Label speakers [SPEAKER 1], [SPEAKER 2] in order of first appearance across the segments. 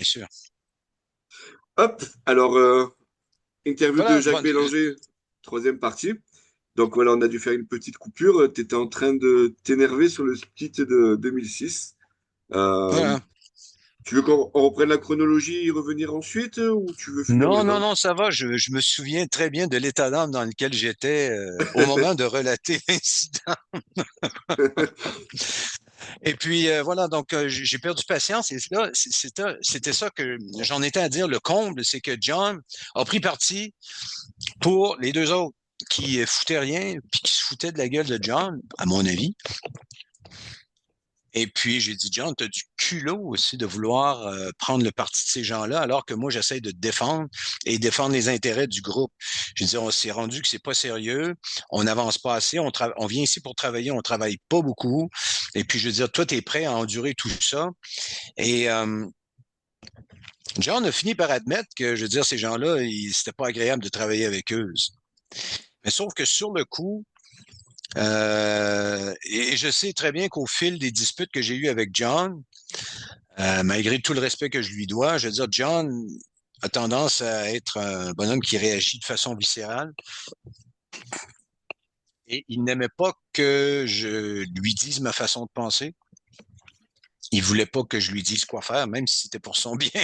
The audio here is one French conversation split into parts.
[SPEAKER 1] sûr.
[SPEAKER 2] Hop, alors, interview de
[SPEAKER 1] Voilà,
[SPEAKER 2] Jacques Bélanger, troisième partie. Donc voilà, on a dû faire une petite coupure. Tu étais en train de t'énerver sur le split de 2006. Euh,
[SPEAKER 1] voilà.
[SPEAKER 2] Tu veux qu'on reprenne la chronologie et revenir ensuite, ou tu veux finir
[SPEAKER 1] Non, non,
[SPEAKER 2] maintenant?
[SPEAKER 1] non, ça va. Je me souviens très bien de l'état d'âme dans lequel j'étais au moment de relater l'incident. Et puis voilà, donc j'ai perdu patience. Et là, c'était ça que j'en étais à dire. Le comble, c'est que John a pris parti pour les deux autres qui foutaient rien, puis qui se foutaient de la gueule de John, à mon avis. Et puis, j'ai dit, John, tu as du culot aussi de vouloir prendre le parti de ces gens-là, alors que moi, j'essaie de défendre et défendre les intérêts du groupe. J'ai dit, on s'est rendu que c'est pas sérieux, on n'avance pas assez, on vient ici pour travailler, on travaille pas beaucoup. Et puis, je veux dire, toi, tu es prêt à endurer tout ça. Et John a fini par admettre que, je veux dire, ces gens-là, c'était pas agréable de travailler avec eux. Mais sauf que sur le coup, et je sais très bien qu'au fil des disputes que j'ai eues avec John, malgré tout le respect que je lui dois, je veux dire, John a tendance à être un bonhomme qui réagit de façon viscérale et il n'aimait pas que je lui dise ma façon de penser. Il voulait pas que je lui dise quoi faire, même si c'était pour son bien.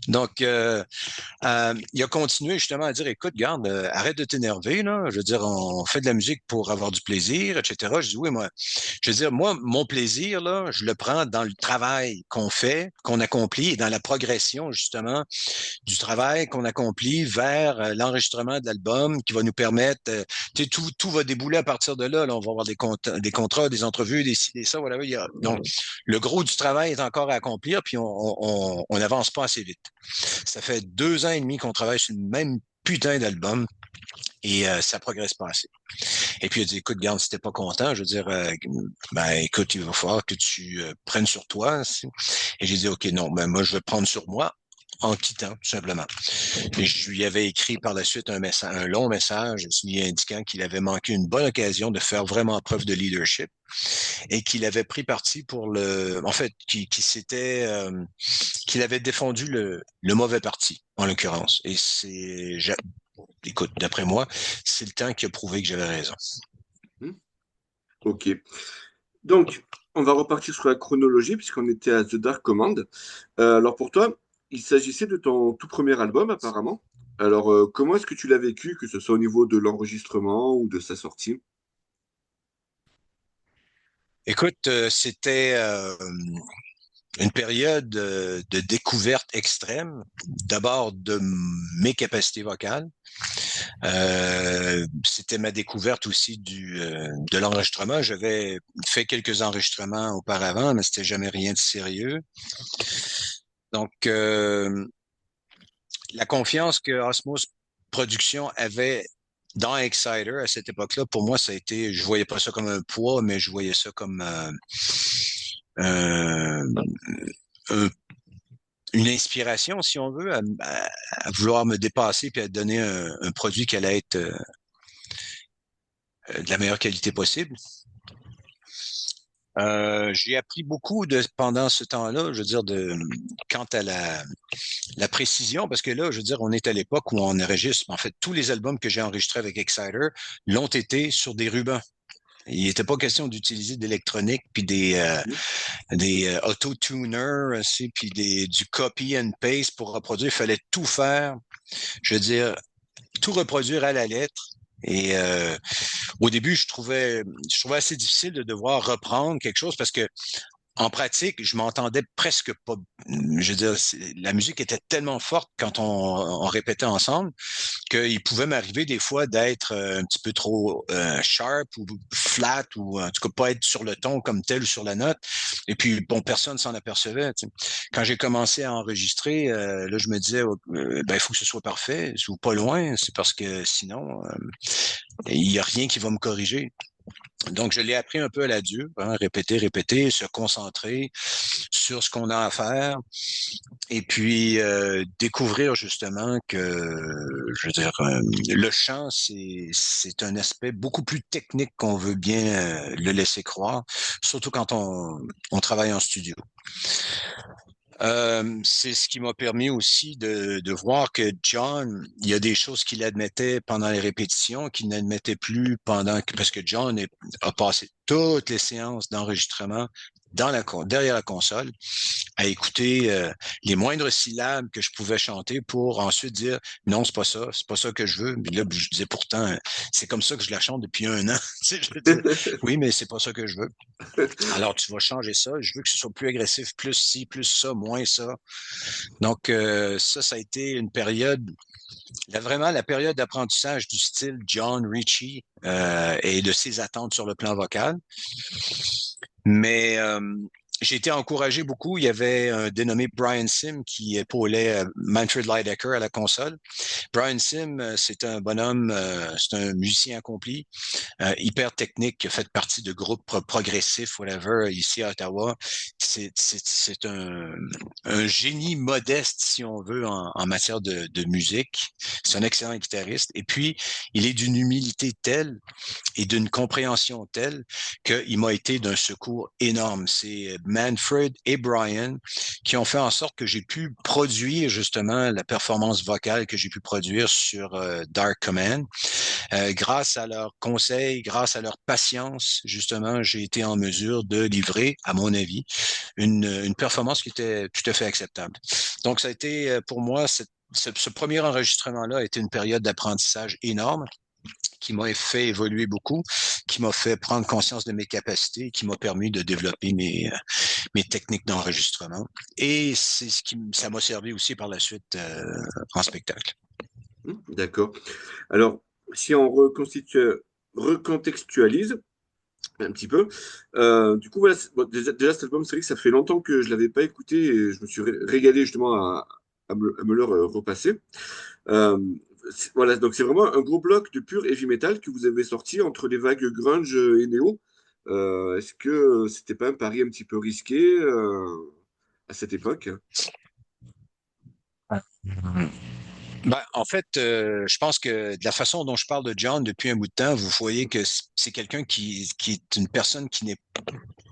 [SPEAKER 1] Donc, il a continué justement à dire, écoute, garde, arrête de t'énerver, là. Je veux dire, on fait de la musique pour avoir du plaisir, etc. Je dis, oui, moi, je veux dire, moi, mon plaisir, là, je le prends dans le travail qu'on fait, qu'on accomplit et dans la progression, justement, du travail qu'on accomplit vers l'enregistrement de l'album qui va nous permettre, tout va débouler à partir de là. Là, on va avoir des contrats, des entrevues, des ci, des ça, voilà. Donc, le gros du travail est encore à accomplir, puis on n'avance pas assez vite. Ça fait 2 ans et demi qu'on travaille sur le même putain d'album et ça progresse pas assez. Et puis il a dit, écoute, garde, si t'es pas content, je veux dire, ben écoute, il va falloir que tu prennes sur toi. Et j'ai dit, OK, non, ben moi, je vais prendre sur moi en quittant, tout simplement. Et je lui avais écrit par la suite un long message lui indiquant qu'il avait manqué une bonne occasion de faire vraiment preuve de leadership et qu'il avait pris parti pour en fait, qu'il avait défendu le mauvais parti, en l'occurrence. Et écoute, d'après moi, c'est le temps qui a prouvé que j'avais raison.
[SPEAKER 2] Hmm. Ok. Donc, on va repartir sur la chronologie, puisqu'on était à The Dark Command. Alors pour toi, il s'agissait de ton tout premier album, apparemment. Alors, comment est-ce que tu l'as vécu, que ce soit au niveau de l'enregistrement ou de sa sortie?
[SPEAKER 1] Écoute, c'était une période de découverte extrême, d'abord de mes capacités vocales. C'était ma découverte aussi de l'enregistrement. J'avais fait quelques enregistrements auparavant, mais c'était jamais rien de sérieux. Donc, la confiance que Osmos Production avait dans Exciter à cette époque-là, pour moi, ça a été, je voyais pas ça comme un poids, mais je voyais ça comme euh, un une inspiration, si on veut, à vouloir me dépasser puis à donner un produit qui allait être de la meilleure qualité possible. J'ai appris beaucoup pendant ce temps-là, je veux dire, quant à la précision, parce que là, je veux dire, on est à l'époque où on enregistre, en fait, tous les albums que j'ai enregistrés avec Exciter l'ont été sur des rubans. Il n'était pas question d'utiliser d'électronique puis
[SPEAKER 2] Hmm.
[SPEAKER 1] des auto-tuners, puis du copy and paste pour reproduire. Il fallait tout faire, je veux dire, tout reproduire à la lettre. Et au début, je trouvais assez difficile de devoir reprendre quelque chose parce que en pratique, je m'entendais presque pas. Je veux dire, la musique était tellement forte quand on répétait ensemble qu'il pouvait m'arriver des fois d'être un petit peu trop sharp ou flat ou en tout cas pas être sur le ton comme tel ou sur la note. Et puis, bon, personne s'en apercevait. Tu sais. Quand j'ai commencé à enregistrer, là, je me disais, ben, il faut que ce soit parfait ou pas loin. C'est parce que sinon, il y a rien qui va me corriger. Donc, je l'ai appris un peu à la dure, hein, répéter, répéter, se concentrer sur ce qu'on a à faire et puis découvrir justement que, je veux dire, le chant, c'est un aspect beaucoup plus technique qu'on veut bien le laisser croire, surtout quand on travaille en studio. C'est ce qui m'a permis aussi de voir que John, il y a des choses qu'il admettait pendant les répétitions qu'il n'admettait plus parce que a passé toutes les séances d'enregistrement derrière la console à écouter les moindres syllabes que je pouvais chanter pour ensuite dire non, c'est pas ça que je veux. Mais là, je disais pourtant, c'est comme ça que je la chante depuis un an. Tu sais, je veux dire, oui, mais c'est pas ça que je veux. Alors, tu vas changer ça. Je veux que ce soit plus agressif, plus ci, plus ça, moins ça. Donc, ça a été une période, vraiment la période d'apprentissage du style John Ritchie et de ses attentes sur le plan vocal. Mais j'ai été encouragé beaucoup. Il y avait un dénommé Brian Sim qui épaulait Manfred Lidecker à la console. Brian Sim, c'est un bonhomme, c'est un musicien accompli, hyper technique, qui a fait partie de groupes progressifs, whatever, ici à Ottawa. C'est un génie modeste, si on veut, en matière de musique. C'est un excellent guitariste. Et puis, il est d'une humilité telle et d'une compréhension telle qu'il m'a été d'un secours énorme. C'est Manfred et Brian qui ont fait en sorte que j'ai pu produire justement la performance vocale que j'ai pu produire sur Dark Command. Grâce à leurs conseils, grâce à leur patience, justement, j'ai été en mesure de livrer, à mon avis, une performance qui était tout à fait acceptable. Donc, ça a été pour moi, ce premier enregistrement-là a été une période d'apprentissage énorme qui m'a fait évoluer beaucoup, qui m'a fait prendre conscience de mes capacités, qui m'a permis de développer mes techniques d'enregistrement. Et ça m'a servi aussi par la suite en spectacle.
[SPEAKER 2] D'accord. Alors, si on recontextualise un petit peu, du coup, voilà, bon, déjà, cet album, c'est vrai que ça fait longtemps que je ne l'avais pas écouté et je me suis régalé justement à me le repasser. Euh, voilà, donc c'est vraiment un gros bloc de pur heavy metal que vous avez sorti entre les vagues grunge et néo. Est-ce que c'était pas un pari un petit peu risqué à cette époque?
[SPEAKER 1] Ben, en fait, je pense que de la façon dont je parle de John depuis un bout de temps, vous voyez que c'est quelqu'un qui est une personne qui n'est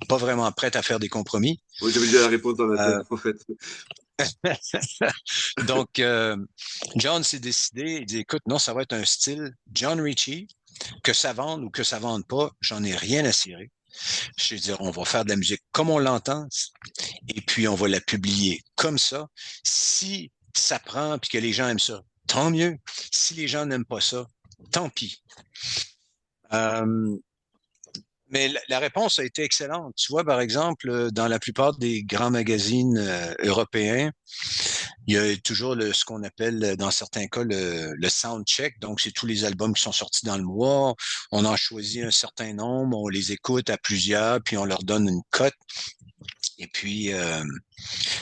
[SPEAKER 1] pas vraiment prête à faire des compromis.
[SPEAKER 2] Oui, j'avais déjà la réponse dans la tête,
[SPEAKER 1] Euh,
[SPEAKER 2] en fait.
[SPEAKER 1] donc, John s'est décidé, il dit, écoute, non, ça va être un style John Ritchie, que ça vende ou que ça vende pas, j'en ai rien à cirer. Je veux dire, on va faire de la musique comme on l'entend et puis on va la publier comme ça. Si ça prend puis que les gens aiment ça, tant mieux. Si les gens n'aiment pas ça, tant pis. Euh, mais la réponse a été excellente. Tu vois, par exemple, dans la plupart des grands magazines européens, il y a toujours ce qu'on appelle, dans certains cas, le sound check. Donc, c'est tous les albums qui sont sortis dans le mois. On en choisit un certain nombre, on les écoute à plusieurs, puis on leur donne une cote. Et puis,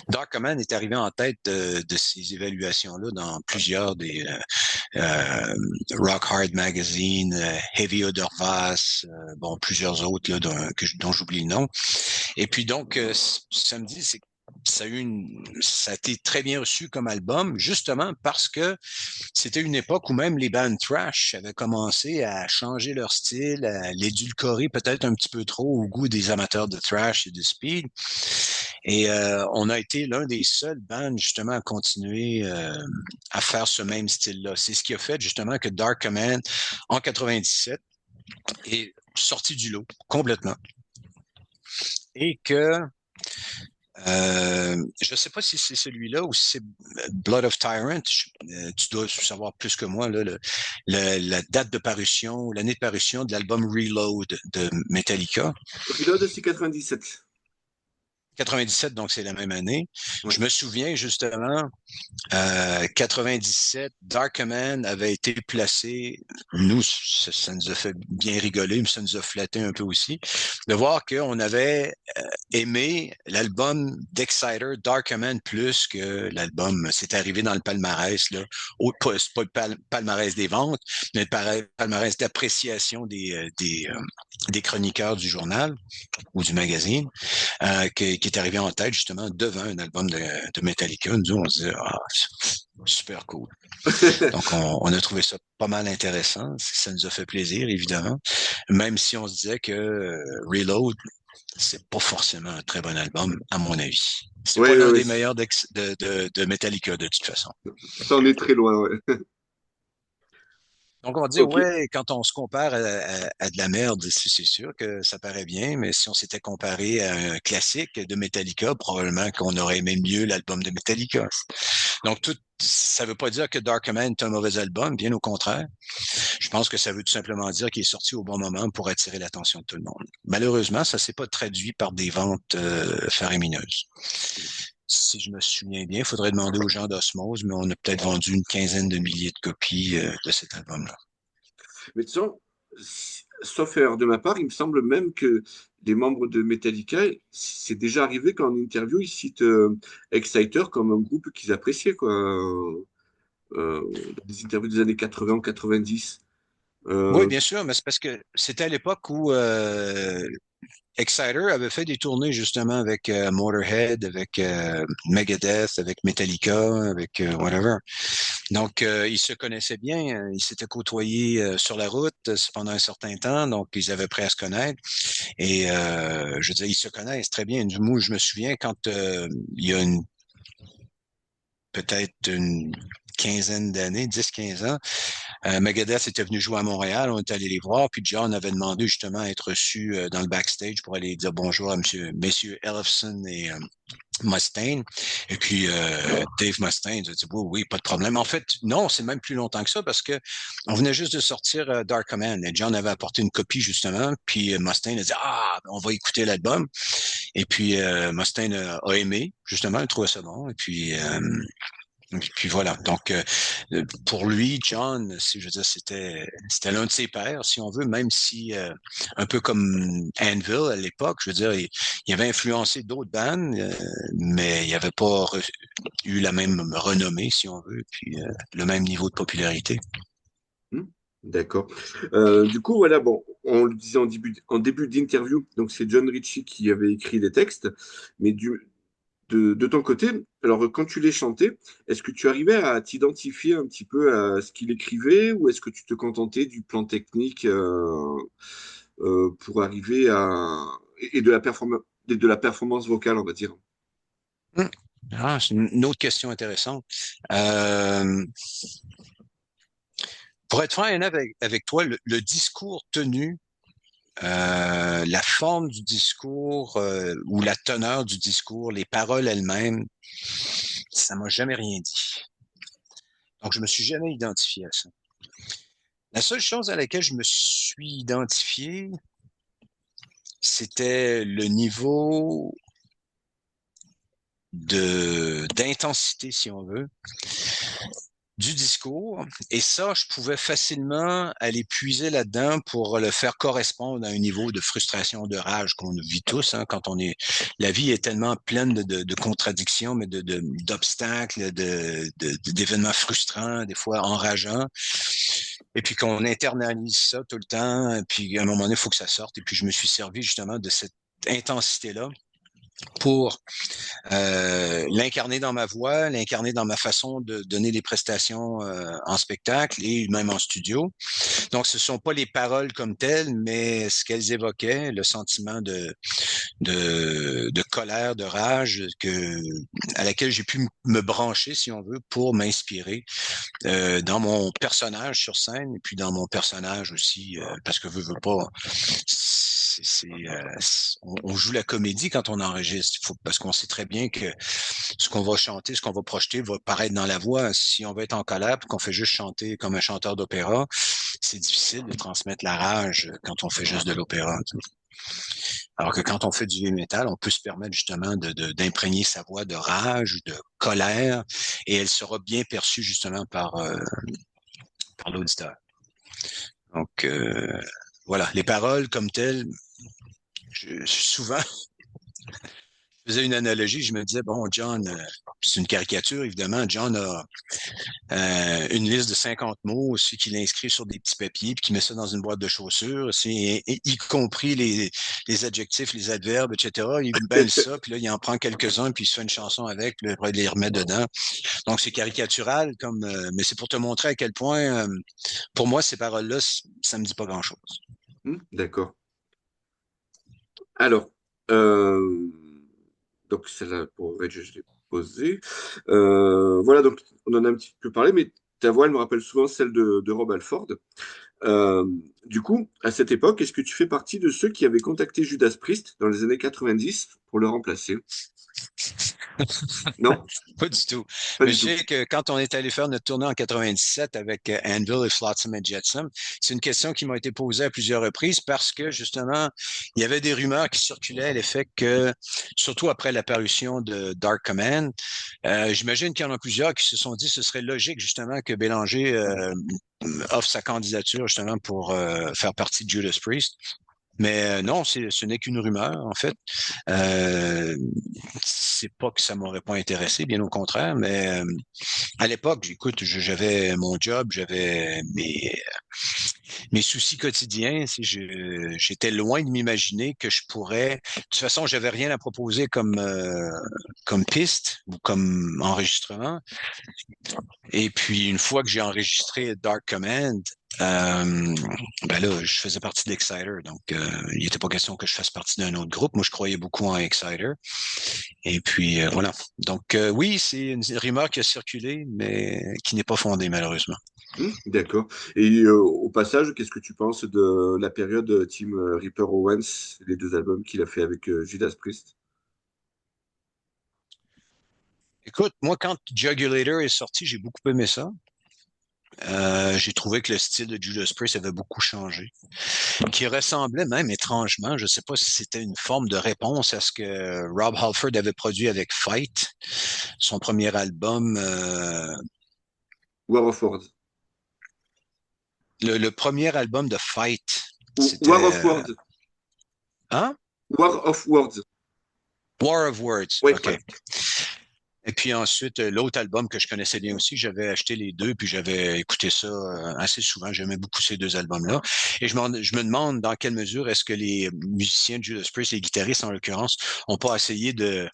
[SPEAKER 1] Dark Command est arrivé en tête de ces évaluations-là dans plusieurs des Rock Hard Magazine, Heavy Odorvas, bon, plusieurs autres là, dont j'oublie le nom. Et puis donc, samedi, ça a été très bien reçu comme album, justement parce que c'était une époque où même les bands thrash avaient commencé à changer leur style, à l'édulcorer peut-être un petit peu trop au goût des amateurs de thrash et de speed. Et on a été l'un des seuls bands justement à continuer à faire ce même style-là. C'est ce qui a fait justement que Dark Command en 97 est sorti du lot complètement. Et que je ne sais pas si c'est celui-là ou si c'est Blood of Tyrant. Tu dois savoir plus que moi là, la date de parution, l'année de parution de l'album Reload de Metallica.
[SPEAKER 2] Reload, c'est 97.
[SPEAKER 1] 97, donc c'est la même année.
[SPEAKER 2] Oui.
[SPEAKER 1] Je me souviens justement, 97, Dark Command avait été placé, nous, ça nous a fait bien rigoler, mais ça nous a flatté un peu aussi, de voir qu'on avait aimé l'album d'Exciter, Dark Command, plus que l'album, c'est arrivé dans le palmarès, là, pas le palmarès des ventes, mais le palmarès d'appréciation des chroniqueurs du journal ou du magazine, qui est arrivé en tête justement devant un album de Metallica. Nous, on se disait, ah, super cool. Donc, on a trouvé ça pas mal intéressant. Ça nous a fait plaisir, évidemment. Même si on se disait que Reload, c'est pas forcément un très bon album, à mon avis. C'est
[SPEAKER 2] Ouais,
[SPEAKER 1] pas
[SPEAKER 2] ouais,
[SPEAKER 1] l'un
[SPEAKER 2] ouais.
[SPEAKER 1] des meilleurs de Metallica, de toute façon.
[SPEAKER 2] Ça en est très loin, ouais.
[SPEAKER 1] Donc, on va dire,
[SPEAKER 2] Ok.
[SPEAKER 1] ouais, quand on se compare à de la merde, c'est sûr que ça paraît bien, mais si on s'était comparé à un classique de Metallica, probablement qu'on aurait aimé mieux l'album de Metallica. Donc, ça veut pas dire que Dark Command est un mauvais album, bien au contraire. Je pense que ça veut tout simplement dire qu'il est sorti au bon moment pour attirer l'attention de tout le monde. Malheureusement, ça s'est pas traduit par des ventes faramineuses. Si je me souviens bien, il faudrait demander aux gens d'Osmose, mais on a peut-être vendu une quinzaine de milliers de copies de cet album-là.
[SPEAKER 2] Mais de toute façon, sauf erreur de ma part, il me semble même que les membres de Metallica, c'est déjà arrivé qu'en interview, ils citent Exciter comme un groupe qu'ils appréciaient, quoi. Dans des interviews des années 80, 90.
[SPEAKER 1] Oui,
[SPEAKER 2] Euh,
[SPEAKER 1] bien sûr, mais c'est parce que c'était à l'époque où Exciter avait fait des tournées justement avec Motorhead, avec Megadeth, avec Metallica, avec whatever. Donc, ils se connaissaient bien, ils s'étaient côtoyés sur la route pendant un certain temps, donc ils avaient appris à se connaître. Et je veux dire, ils se connaissent très bien. Moi, je me souviens quand il y a peut-être une quinzaine d'années, 10-15 ans, Megadeth était venu jouer à Montréal, on est allé les voir, puis John avait demandé justement à être reçu dans le backstage pour aller dire bonjour à messieurs Ellefson et Mustaine. Et puis Dave Mustaine a dit oui, oui, pas de problème. En fait, non, c'est même plus longtemps que ça parce que on venait juste de sortir Dark Command et John avait apporté une copie justement, puis Mustaine a dit ah, on va écouter l'album. Et puis Mustaine a aimé justement, il trouvait ça bon. Et puis voilà. Donc pour lui, John, je veux dire, c'était l'un de ses pères, si on veut, même si un peu comme Anvil à l'époque, je veux dire, il avait influencé d'autres bandes, mais il n'avait pas eu la même renommée, si on veut, puis le même niveau de popularité.
[SPEAKER 2] hmm, d'accord. Du coup, voilà, bon, on le disait en début d'interview, donc c'est John Ritchie qui avait écrit les textes, mais de ton côté, alors quand tu les chantais, est-ce que tu arrivais à t'identifier un petit peu à ce qu'il écrivait ou est-ce que tu te contentais du plan technique pour arriver à et de la performance vocale, on va dire.
[SPEAKER 1] Hum. Ah, c'est une autre question intéressante. Euh, pour être franc et honnête avec toi, le discours tenu, la forme du discours ou la teneur du discours, les paroles elles-mêmes, ça m'a jamais rien dit. Donc, je me suis jamais identifié à ça. La seule chose à laquelle je me suis identifié, c'était le niveau d'intensité, si on veut, du discours. Et ça, je pouvais facilement aller puiser là-dedans pour le faire correspondre à un niveau de frustration, de rage qu'on vit tous, hein, quand on est. La vie est tellement pleine de contradictions, mais d'obstacles, d'événements frustrants, des fois enrageants. Et puis qu'on internalise ça tout le temps, et puis à un moment donné, il faut que ça sorte. Et puis je me suis servi justement de cette intensité-là pour l'incarner dans ma voix, l'incarner dans ma façon de donner des prestations en spectacle et même en studio. Donc, ce ne sont pas les paroles comme telles, mais ce qu'elles évoquaient, le sentiment de colère, de rage à laquelle j'ai pu me brancher, si on veut, pour m'inspirer dans mon personnage sur scène et puis dans mon personnage aussi, parce que veux pas, on joue la comédie quand on enregistre, parce qu'on sait très bien que ce qu'on va chanter, ce qu'on va projeter va paraître dans la voix. Si on veut être en colère, qu'on fait juste chanter comme un chanteur d'opéra, c'est difficile de transmettre la rage quand on fait juste de l'opéra. Alors que quand on fait du heavy metal, on peut se permettre justement d'imprégner sa voix de rage, de colère, et elle sera bien perçue justement par l'auditeur. Donc voilà, les paroles comme telles, souvent je faisais une analogie, je me disais, bon, John, c'est une caricature, évidemment. John a une liste de 50 mots aussi qu'il inscrit sur des petits papiers, puis qu'il met ça dans une boîte de chaussures, aussi, y compris les adjectifs, les adverbes, etc. Il mêle ça, puis là, il en prend quelques-uns, puis il se fait une chanson avec, puis il les remet dedans. Donc, c'est caricatural, mais c'est pour te montrer à quel point, pour moi, ces paroles-là, ça me dit pas grand-chose.
[SPEAKER 2] D'accord. Alors, Euh, donc, celle-là, pour Rage, je l'ai posée. Voilà, donc on en a un petit peu parlé, mais ta voix, elle me rappelle souvent celle de Rob Halford. Euh, du coup, à cette époque, est-ce que tu fais partie de ceux qui avaient contacté Judas Priest dans les années 90 pour le remplacer? Non,
[SPEAKER 1] Pas du tout.
[SPEAKER 2] pas
[SPEAKER 1] Mais
[SPEAKER 2] du
[SPEAKER 1] je
[SPEAKER 2] tout.
[SPEAKER 1] sais que quand on est allé faire notre tournée en 97 avec Anvil et Flotsam et Jetsam, c'est une question qui m'a été posée à plusieurs reprises parce que justement, il y avait des rumeurs qui circulaient à l'effet que, surtout après l'apparition de Dark Command, j'imagine qu'il y en a plusieurs qui se sont dit que ce serait logique justement que Bélanger offre sa candidature justement pour faire partie de Judas Priest. Mais non, ce n'est qu'une rumeur, en fait. Euh, c'est pas que ça m'aurait pas intéressé, bien au contraire, mais à l'époque, écoute, j'avais mon job, j'avais mes soucis quotidiens. J'étais loin de m'imaginer que je pourrais. De toute façon, j'avais rien à proposer comme piste ou comme enregistrement. Et puis, une fois que j'ai enregistré Dark Command, euh, ben là, je faisais partie d'Exciter, donc il n'était pas question que je fasse partie d'un autre groupe. Moi, je croyais beaucoup en Exciter. Et puis, voilà. Donc, oui, c'est une rumeur qui a circulé, mais qui n'est pas fondée, malheureusement.
[SPEAKER 2] D'accord. Et au passage, qu'est-ce que tu penses de la période Team Reaper Owens, les deux albums qu'il a fait avec Judas Priest?
[SPEAKER 1] Écoute, moi, quand Jugulator est sorti, j'ai beaucoup aimé ça. J'ai trouvé que le style de Judas Priest avait beaucoup changé, qui ressemblait même étrangement, je ne sais pas si c'était une forme de réponse à ce que Rob Halford avait produit avec Fight, son premier album.
[SPEAKER 2] War of Words.
[SPEAKER 1] Le premier album de Fight,
[SPEAKER 2] War of
[SPEAKER 1] c'était...
[SPEAKER 2] Words.
[SPEAKER 1] Hein?
[SPEAKER 2] War of Words.
[SPEAKER 1] War of Words,
[SPEAKER 2] Oui,
[SPEAKER 1] OK.
[SPEAKER 2] voilà.
[SPEAKER 1] Et puis ensuite, l'autre album que je connaissais bien aussi, j'avais acheté les deux, puis j'avais écouté ça assez souvent. J'aimais beaucoup ces deux albums-là. Et je me demande dans quelle mesure est-ce que les musiciens de Judas Priest, les guitaristes en l'occurrence, ont pas essayé de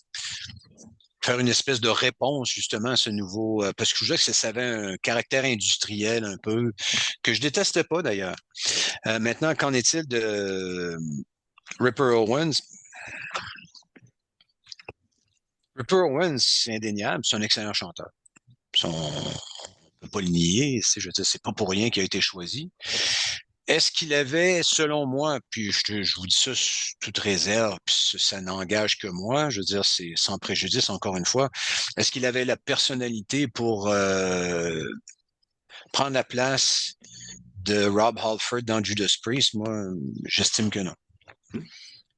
[SPEAKER 1] faire une espèce de réponse justement à ce nouveau... parce que je trouvais que ça avait un caractère industriel un peu, que je détestais pas d'ailleurs. Maintenant, qu'en est-il de Ripper Owens? Ripper Owens, c'est indéniable, c'est un excellent chanteur. On peut pas le nier, je veux dire, c'est pas pour rien qu'il a été choisi. Est-ce qu'il avait, selon moi, puis je vous dis ça sous toute réserve, puis ça n'engage que moi, je veux dire, c'est sans préjudice, encore une fois, est-ce qu'il avait la personnalité pour prendre la place de Rob Halford dans Judas Priest? Moi, j'estime que non.
[SPEAKER 2] Hmm.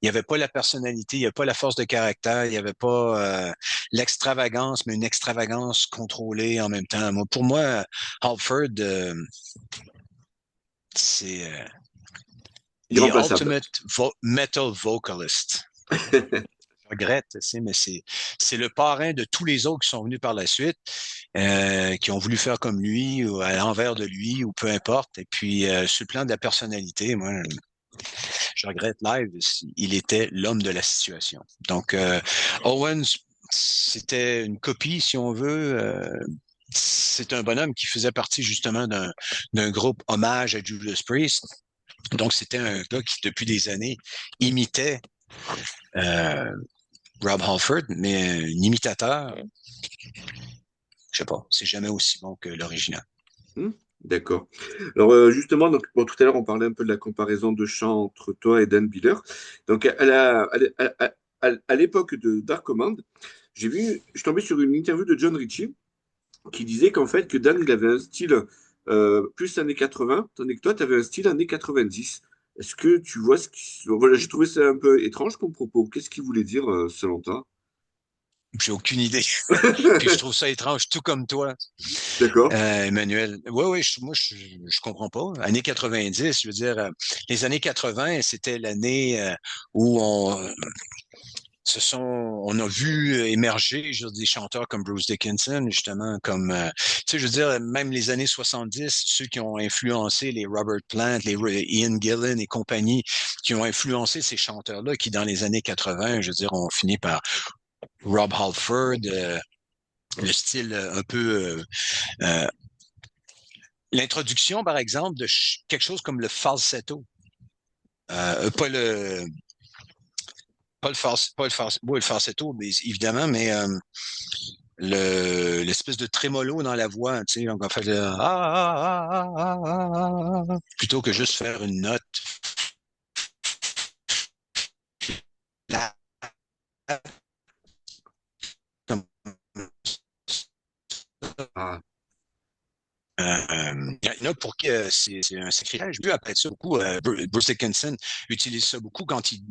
[SPEAKER 1] Il n'y avait pas la personnalité, il n'y avait pas la force de caractère, il n'y avait pas l'extravagance, mais une extravagance contrôlée en même temps. Moi, pour moi, Halford, c'est the
[SPEAKER 2] Irremplaçable.
[SPEAKER 1] ultimate metal vocalist. Je regrette, mais c'est le parrain de tous les autres qui sont venus par la suite, qui ont voulu faire comme lui ou à l'envers de lui ou peu importe. Et puis sur le plan de la personnalité, moi, je regrette live, il était l'homme de la situation. Donc Owens, c'était une copie, si on veut. C'est un bonhomme qui faisait partie justement d'un groupe hommage à Judas Priest. Donc, c'était un gars qui, depuis des années, imitait euh, Rob Halford, mais un imitateur, je sais pas, c'est jamais aussi bon que l'original.
[SPEAKER 2] Hmm. D'accord. Alors justement, donc, bon, tout à l'heure, on parlait un peu de la comparaison de chant entre toi et Dan Biller. Donc à l'époque de Dark Command, je suis tombé sur une interview de John Ritchie qui disait qu'en fait, que Dan, il avait un style plus années 80, tandis que toi, tu avais un style années 90. Est-ce que tu vois ce qui... Voilà, j'ai trouvé ça un peu étrange comme propos. Qu'est-ce qu'il voulait dire selon toi?
[SPEAKER 1] J'ai aucune idée. Puis je trouve ça étrange, tout comme toi,
[SPEAKER 2] D'accord.
[SPEAKER 1] Emmanuel. Oui, oui, moi, je comprends pas. Années 90, je veux dire, les années 80, c'était l'année où on a vu émerger je veux dire, des chanteurs comme Bruce Dickinson, justement, comme, tu sais, je veux dire, même les années 70, ceux qui ont influencé les Robert Plant, les Ian Gillan et compagnie, qui ont influencé ces chanteurs-là, qui dans les années 80, je veux dire, ont fini par Rob Halford, le style un peu l'introduction, par exemple, de quelque chose comme le falsetto. Pas le pas le falsetto, mais évidemment, mais l'espèce de trémolo dans la voix, tu sais, donc on fait le plutôt que juste faire une note. Comme
[SPEAKER 2] Ah,
[SPEAKER 1] il y en a pour qui c'est un sacrilège. J'ai vu après ça beaucoup. Bruce Dickinson utilise ça beaucoup quand il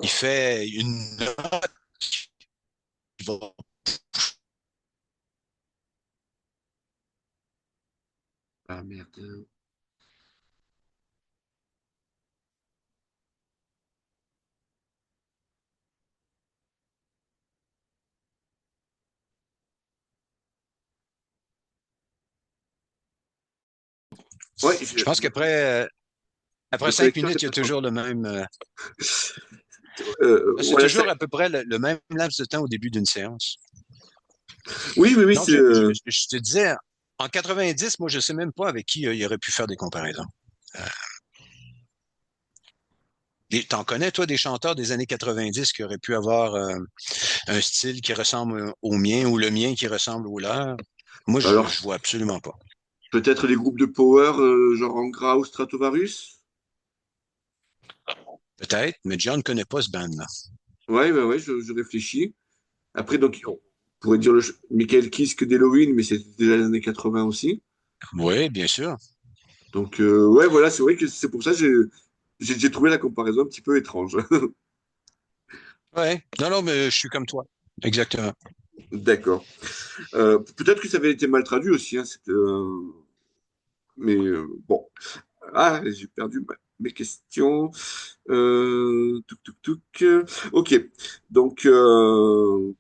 [SPEAKER 1] fait une note qui va.
[SPEAKER 2] ah merde. Ouais,
[SPEAKER 1] Je pense qu'après
[SPEAKER 2] le
[SPEAKER 1] cinq
[SPEAKER 2] connecteur
[SPEAKER 1] minutes,
[SPEAKER 2] est
[SPEAKER 1] il y a
[SPEAKER 2] pas fort.
[SPEAKER 1] toujours le même. C'est
[SPEAKER 2] Voilà, ça...
[SPEAKER 1] toujours à peu près le même laps de temps au début d'une séance.
[SPEAKER 2] Oui, oui, oui,
[SPEAKER 1] Donc,
[SPEAKER 2] c'est...
[SPEAKER 1] je te disais, en 90, moi, je sais même pas avec qui il aurait pu faire des comparaisons. Euh, T'en connais, toi, des chanteurs des années 90 qui auraient pu avoir un style qui ressemble au mien ou le mien qui ressemble au leur? Moi,
[SPEAKER 2] Alors,
[SPEAKER 1] je vois absolument pas.
[SPEAKER 2] peut-être les groupes de power, genre Angra ou Stratovarius?
[SPEAKER 1] Peut-être, mais John ne connaît pas ce band-là.
[SPEAKER 2] Ouais, ouais, ouais, je réfléchis. Après, donc, on pourrait dire Michael Kiske d'Halloween, mais c'était déjà les années 80 aussi.
[SPEAKER 1] Oui, bien sûr.
[SPEAKER 2] Donc, ouais, voilà, c'est vrai que c'est pour ça que j'ai trouvé la comparaison un petit peu étrange.
[SPEAKER 1] Ouais. Non, non, mais je suis comme toi. Exactement.
[SPEAKER 2] D'accord. Peut-être que ça avait été mal traduit aussi, hein, mais bon. Ah, j'ai perdu mes questions. Touc, touc, touc. Ok. Donc,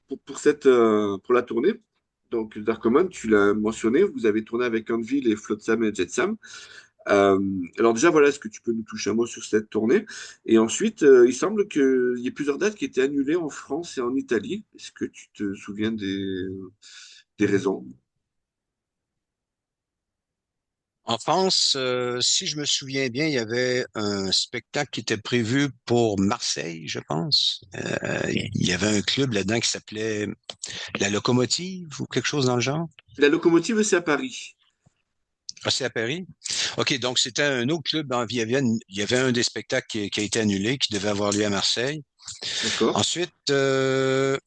[SPEAKER 2] pour la tournée, donc Darkoman, tu l'as mentionné, vous avez tourné avec Anvil et Flotsam et Jetsam. Euh, alors déjà, voilà, est-ce que tu peux nous toucher un mot sur cette tournée? Et ensuite, il semble qu'il y ait plusieurs dates qui étaient annulées en France et en Italie. Est-ce que tu te souviens des raisons?
[SPEAKER 1] En France, si je me souviens bien, il y avait un spectacle qui était prévu pour Marseille, je pense. Il y avait un club là-dedans qui s'appelait La Locomotive ou quelque chose dans le genre.
[SPEAKER 2] La locomotive, c'est à Paris.
[SPEAKER 1] Ah, c'est à Paris? OK, donc c'était un autre club. Il y avait un des spectacles qui a été annulé, qui devait avoir lieu à Marseille.
[SPEAKER 2] D'accord?
[SPEAKER 1] Ensuite, il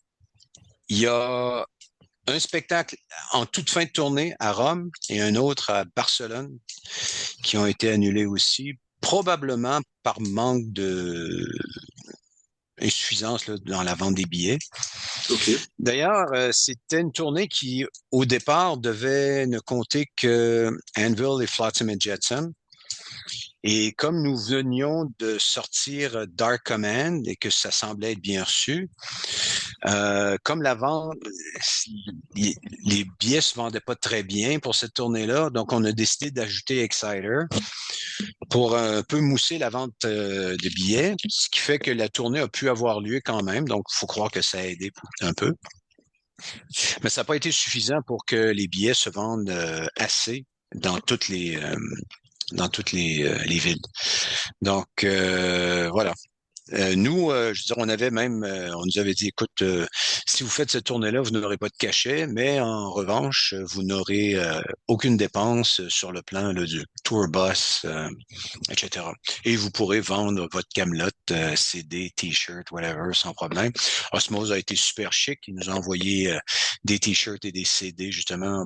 [SPEAKER 1] y a un spectacle en toute fin de tournée à Rome et un autre à Barcelone qui ont été annulés aussi, probablement par manque de insuffisance là, dans la vente des billets.
[SPEAKER 2] Ok.
[SPEAKER 1] D'ailleurs, c'était une tournée qui, au départ, devait ne compter que Anvil et Flotsam et Jetsam. Et comme nous venions de sortir Dark Command et que ça semblait être bien reçu, comme la vente, les billets se vendaient pas très bien pour cette tournée-là, donc on a décidé d'ajouter Exciter pour un peu mousser la vente de billets, ce qui fait que la tournée a pu avoir lieu quand même. Donc, il faut croire que ça a aidé un peu. Mais ça n'a pas été suffisant pour que les billets se vendent assez dans toutes les villes. Donc, voilà. Nous, je veux dire, on avait même, on nous avait dit, écoute, si vous faites cette tournée-là, vous n'aurez pas de cachet, mais en revanche, vous n'aurez aucune dépense sur le plan là, du tour bus, etc. Et vous pourrez vendre votre camelote, CD, T-shirt, whatever, sans problème. Osmose a été super chic. Il nous a envoyé des T-shirts et des CD, justement,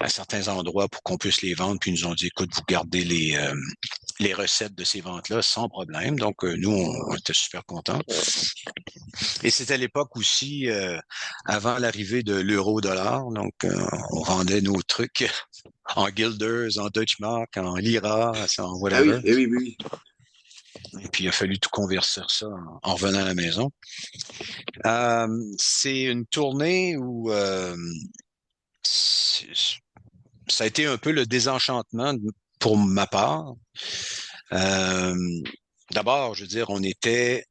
[SPEAKER 1] à certains endroits pour qu'on puisse les vendre. Puis ils nous ont dit, écoute, vous gardez les recettes de ces ventes-là sans problème. Donc, nous, on était super contents. Et c'était à l'époque aussi, avant l'arrivée de l'euro-dollar. Donc, on vendait nos trucs en guilders, en Deutschmark, en lira, en
[SPEAKER 2] Ah oui,
[SPEAKER 1] whatever.
[SPEAKER 2] eh oui, oui, oui.
[SPEAKER 1] Et puis, il a fallu tout convertir ça en revenant à la maison. C'est une tournée où ça a été un peu le désenchantement pour ma part. Euh, D'abord, je veux dire, on était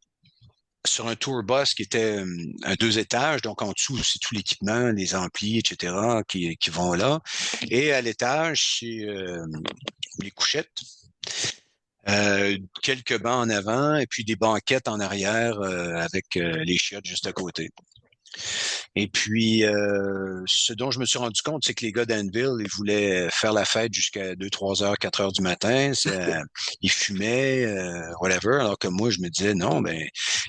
[SPEAKER 1] sur un tour bus qui était à 2 étages, donc en dessous, c'est tout l'équipement, les amplis, etc., qui vont là. Et à l'étage, c'est les couchettes. quelques bancs en avant et puis des banquettes en arrière avec les chiottes juste à côté. Et puis, ce dont je me suis rendu compte, c'est que les gars d'Anvil, ils voulaient faire la fête jusqu'à 2, 3 heures, 4 heures du matin. Ils fumaient, whatever. Alors que moi, je me disais, non, ben,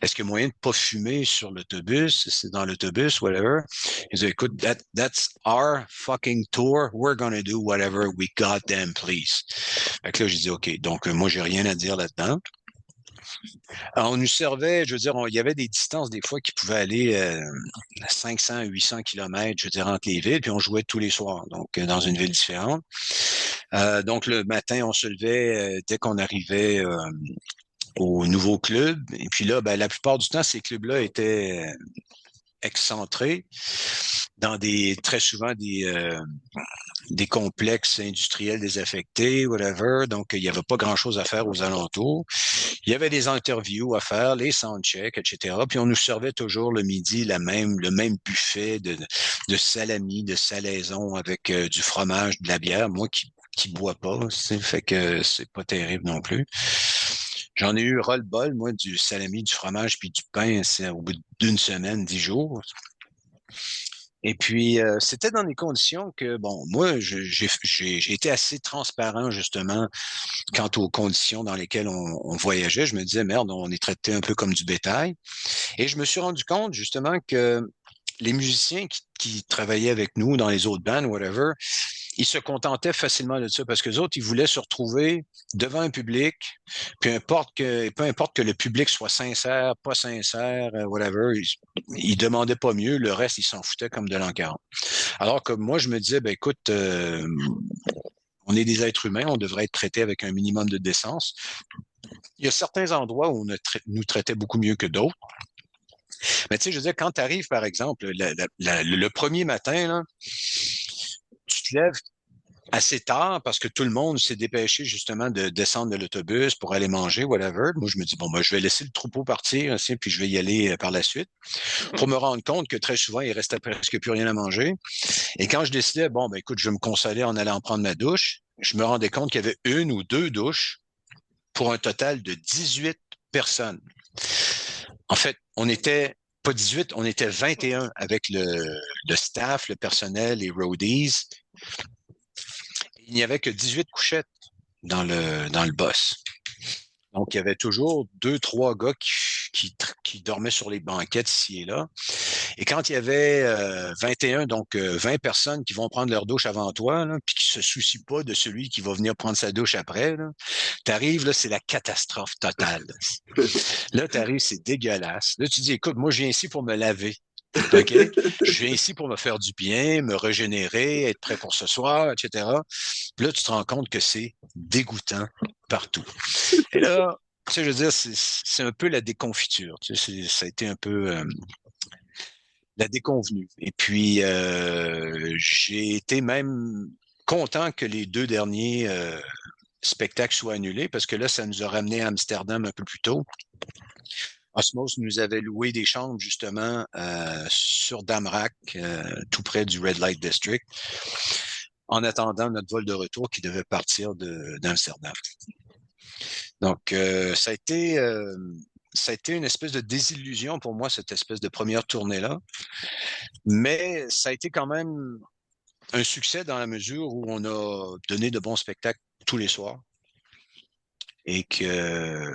[SPEAKER 1] est-ce qu'il y a moyen de pas fumer sur l'autobus? C'est dans l'autobus, whatever. Ils disaient, écoute, that's our fucking tour. We're gonna do whatever we goddamn please. Fait que là, j'ai dit, OK. Donc, moi, j'ai rien à dire là-dedans. Alors, on nous servait, je veux dire, il y avait des distances des fois qui pouvaient aller 500, 800 kilomètres, je veux dire, entre les villes, puis on jouait tous les soirs, donc dans une ville différente. Donc, le matin, on se levait dès qu'on arrivait au nouveau club. Et puis là, ben, la plupart du temps, ces clubs-là étaient excentrés dans très souvent des complexes industriels désaffectés, whatever. Donc, il n'y avait pas grand-chose à faire aux alentours. Il y avait des interviews à faire, les soundchecks, etc. Puis on nous servait toujours le midi le même buffet de salami, de salaison avec du fromage, de la bière. Moi qui bois pas, fait que c'est pas terrible non plus. J'en ai eu ras-le-bol, moi, du salami, du fromage puis du pain, c'est au bout d'une semaine, 10 jours. Et puis, c'était dans des conditions que, bon, moi, j'ai été assez transparent, justement, quant aux conditions dans lesquelles on voyageait. Je me disais, merde, on est traité un peu comme du bétail. Et je me suis rendu compte, justement, que les musiciens qui travaillaient avec nous dans les autres bands, whatever, ils se contentaient facilement de ça parce que les autres, ils voulaient se retrouver devant un public, peu importe que le public soit sincère, pas sincère, whatever, ils demandaient pas mieux, le reste, ils s'en foutaient comme de l'an 40. Alors que moi, je me disais, ben écoute, on est des êtres humains, on devrait être traités avec un minimum de décence. Il y a certains endroits où nous traitait beaucoup mieux que d'autres. Mais tu sais, je veux dire, quand tu arrives, par exemple, le premier matin, là, tu te lèves assez tard parce que tout le monde s'est dépêché justement de descendre de l'autobus pour aller manger, whatever. Moi, je me dis, bon, ben, je vais laisser le troupeau partir, aussi, puis je vais y aller par la suite pour me rendre compte que très souvent, il restait presque plus rien à manger. Et quand je décidais, bon, ben, écoute, je vais me consoler en allant prendre ma douche, je me rendais compte qu'il y avait une ou deux douches pour un total de 18 personnes. En fait, on était pas 18, on était 21 avec le staff, le personnel, les roadies. Il n'y avait que 18 couchettes dans le boss. Donc, il y avait toujours deux, trois gars qui dormaient sur les banquettes ici et là. Et quand il y avait 21, donc 20 personnes qui vont prendre leur douche avant toi, là, puis qui se soucient pas de celui qui va venir prendre sa douche après, t'arrives, là, c'est la catastrophe totale. Là, t'arrives, c'est dégueulasse. Là, tu dis, écoute, moi, je viens ici pour me laver. OK? Je viens ici pour me faire du bien, me régénérer, être prêt pour ce soir, etc. Puis là, tu te rends compte que c'est dégoûtant partout. Et là, tu sais, je veux dire, c'est un peu la déconfiture. Tu sais, ça a été un peu la déconvenue. Et puis, j'ai été même content que les deux derniers spectacles soient annulés parce que là, ça nous a ramené à Amsterdam un peu plus tôt. Osmose nous avait loué des chambres justement sur Damrak, tout près du Red Light District, en attendant notre vol de retour qui devait partir d'Amsterdam. Donc, ça a été une espèce de désillusion pour moi, cette espèce de première tournée-là. Mais ça a été quand même un succès dans la mesure où on a donné de bons spectacles tous les soirs. Et que,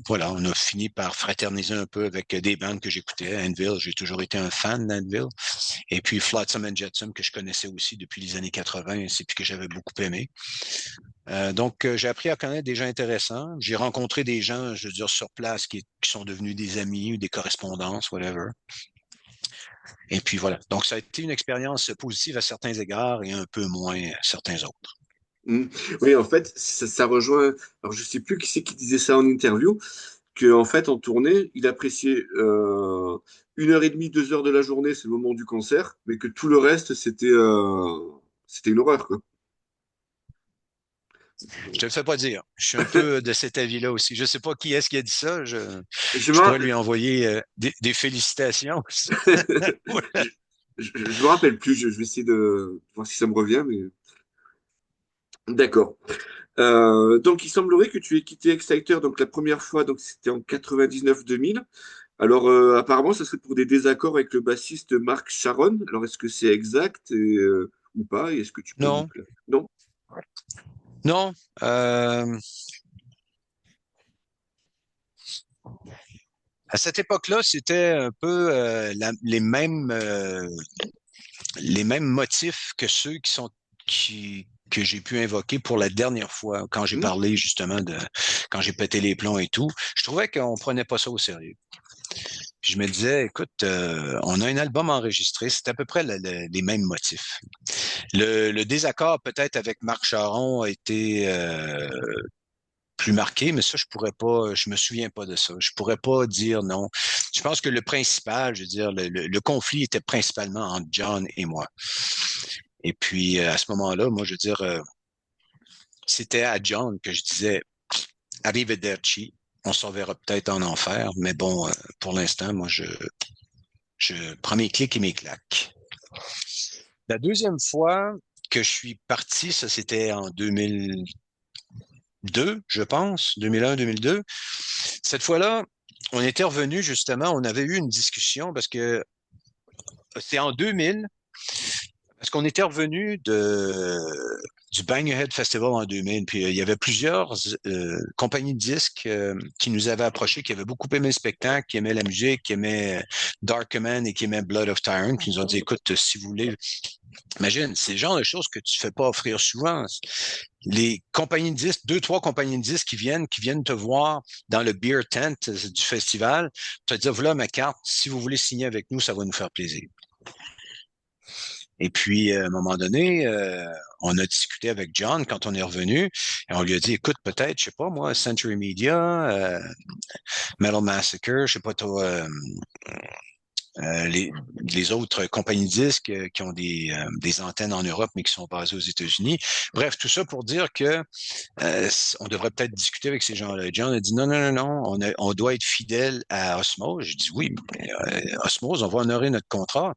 [SPEAKER 1] voilà, on a fini par fraterniser un peu avec des bandes que j'écoutais. Anvil, j'ai toujours été un fan d'Anvil. Et puis Flotsam and Jetsam, que je connaissais aussi depuis les années 80, c'est puis que j'avais beaucoup aimé. Donc, j'ai appris à connaître des gens intéressants. J'ai rencontré des gens, je veux dire, sur place qui sont devenus des amis ou des correspondances, whatever. Et puis voilà. Donc, ça a été une expérience positive à certains égards et un peu moins à certains autres.
[SPEAKER 2] Oui, en fait, ça rejoint. Alors, je sais plus qui c'est qui disait ça en interview, que en fait, en tournée, il appréciait 1 heure et demie, 2 heures de la journée, c'est le moment du concert, mais que tout le reste, c'était une horreur, quoi.
[SPEAKER 1] Je te le fais pas dire. Je suis un peu de cet avis-là aussi. Je sais pas qui est-ce qui a dit ça.
[SPEAKER 2] Je
[SPEAKER 1] Je
[SPEAKER 2] me
[SPEAKER 1] pourrais
[SPEAKER 2] rappelle,
[SPEAKER 1] lui envoyer des félicitations.
[SPEAKER 2] je, je me rappelle plus. Je vais essayer de voir si ça me revient, mais d'accord. Donc, il semblerait que tu aies quitté Exciter donc la première fois, donc c'était en 99-2000. Alors, apparemment, ça serait pour des désaccords avec le bassiste Mark Sharon. Alors, est-ce que c'est exact ou pas? Et est-ce que tu peux nous
[SPEAKER 1] Non,
[SPEAKER 2] plaire? Non?
[SPEAKER 1] non. À cette époque-là, c'était un peu les mêmes motifs que ceux que j'ai pu invoquer pour la dernière fois quand j'ai
[SPEAKER 2] Hmm.
[SPEAKER 1] parlé justement de quand j'ai pété les plombs et tout. Je trouvais qu'on prenait pas ça au sérieux. Puis je me disais, écoute, on a un album enregistré, c'est à peu près les mêmes motifs. Le désaccord peut-être avec Marc Charon a été plus marqué, mais ça, je pourrais pas, je me souviens pas de ça. Je pourrais pas dire non. Je pense que le principal, je veux dire, le conflit était principalement entre John et moi. Et puis, à ce moment-là, moi, je veux dire, c'était à John que je disais, arrivederci, on se reverra peut-être en enfer, mais bon, pour l'instant, moi, je prends mes clics et mes claques. La deuxième fois que je suis parti, ça c'était en 2002, je pense, 2001-2002. Cette fois-là, on était revenu justement, on avait eu une discussion parce que c'est en 2000, parce qu'on était revenu du Bang Your Head Festival en 2000, puis il y avait plusieurs compagnies de disques qui nous avaient approchés, qui avaient beaucoup aimé le spectacle, qui aimaient la musique, qui aimaient Darkman et qui aimaient Blood of Tyrant, qui nous ont dit, écoute, si vous voulez, imagine, c'est le genre de choses que tu fais pas offrir souvent. Les compagnies de disques, deux, trois compagnies de disques qui viennent te voir dans le beer tent du festival, te dire, voilà ma carte, si vous voulez signer avec nous, ça va nous faire plaisir. Et puis, à un moment donné, on a discuté avec John quand on est revenu et on lui a dit, écoute, peut-être, je sais pas moi, Century Media, Metal Massacre, je sais pas toi, euh, les, les autres compagnies de disques qui ont des antennes en Europe mais qui sont basées aux États-Unis. Bref, tout ça pour dire que on devrait peut-être discuter avec ces gens-là. John a dit non, non, non, non, on doit être fidèle à Osmose. Je dis oui, mais, Osmose, on va honorer notre contrat,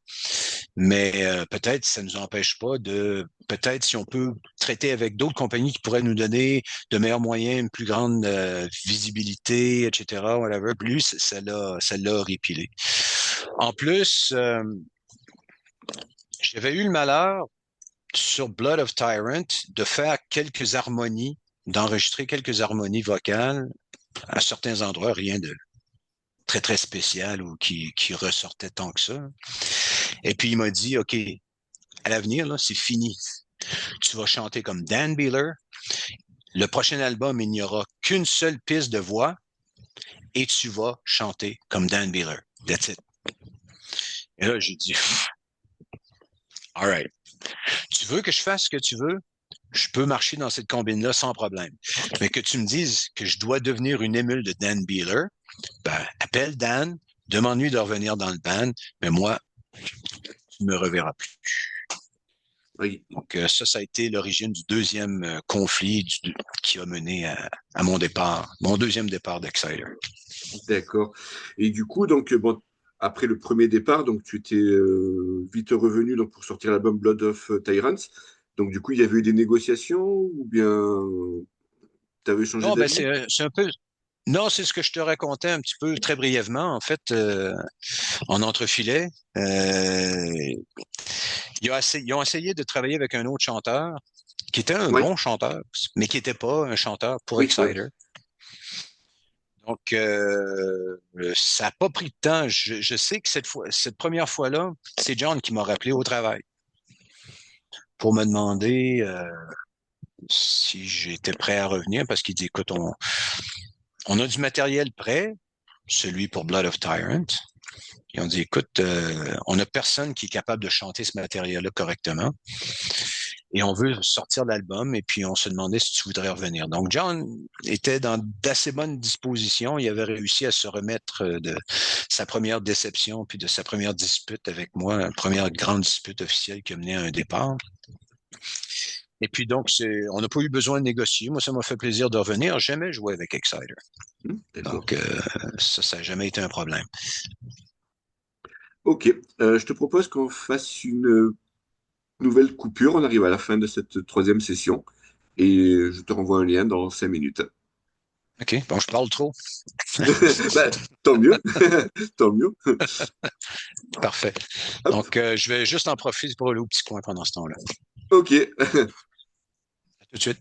[SPEAKER 1] mais peut-être ça ne nous empêche pas de, peut-être si on peut traiter avec d'autres compagnies qui pourraient nous donner de meilleurs moyens, une plus grande visibilité, etc., whatever. Plus, ça l'a répilé. En plus, j'avais eu le malheur sur Blood of Tyrant de faire quelques harmonies, d'enregistrer quelques harmonies vocales à certains endroits, rien de très, très spécial ou qui ressortait tant que ça. Et puis il m'a dit, OK, à l'avenir, là, c'est fini. Tu vas chanter comme Dan Beeler. Le prochain album, il n'y aura qu'une seule piste de voix et tu vas chanter comme Dan Beeler. That's it. Et là, j'ai dit, all right. Tu veux que je fasse ce que tu veux? Je peux marcher dans cette combine-là sans problème. Mais que tu me dises que je dois devenir une émule de Dan Beeler, ben, appelle Dan, demande-lui de revenir dans le band, mais moi, tu ne me reverras plus.
[SPEAKER 2] Oui,
[SPEAKER 1] Donc, ça a été l'origine du deuxième conflit qui a mené à mon départ, mon deuxième départ d'Exciter.
[SPEAKER 2] d'accord. Et du coup, donc, bon, après le premier départ, donc tu étais vite revenu donc, pour sortir l'album Blood of Tyrants. Donc, du coup, il y avait eu des négociations ou bien tu avais changé
[SPEAKER 1] Non, ben
[SPEAKER 2] d'avis?
[SPEAKER 1] c'est un peu. Non, c'est ce que je te racontais un petit peu très brièvement. En fait, en entrefilet, ils ont essayé de travailler avec un autre chanteur qui était un
[SPEAKER 2] Oui,
[SPEAKER 1] bon chanteur, mais qui n'était pas un chanteur pour
[SPEAKER 2] oui, oui.
[SPEAKER 1] Exciter. Donc, ça n'a pas pris de temps. Je sais que cette première fois-là, c'est John qui m'a rappelé au travail pour me demander si j'étais prêt à revenir parce qu'il dit, écoute, on a du matériel prêt, celui pour Blood of Tyrant. Ils ont dit, écoute, on n'a personne qui est capable de chanter ce matériel-là correctement. Et on veut sortir l'album et puis on se demandait si tu voudrais revenir. Donc John était dans d'assez bonnes dispositions. Il avait réussi à se remettre de sa première déception puis de sa première dispute avec moi, la première grande dispute officielle qui a mené à un départ. Et puis donc, on n'a pas eu besoin de négocier. Moi, ça m'a fait plaisir de revenir. Jamais joué avec Exciter.
[SPEAKER 2] D'accord.
[SPEAKER 1] Donc, ça n'a jamais été un problème.
[SPEAKER 2] Ok, je te propose qu'on fasse une nouvelle coupure. On arrive à la fin de cette troisième session. et je te renvoie un lien dans 5 minutes.
[SPEAKER 1] OK, bon, je parle trop.
[SPEAKER 2] Ben, tant mieux, tant mieux.
[SPEAKER 1] Parfait.
[SPEAKER 2] Hop,
[SPEAKER 1] Donc, je vais juste en profiter pour aller au petit coin pendant ce temps-là.
[SPEAKER 2] ok.
[SPEAKER 1] À tout de suite.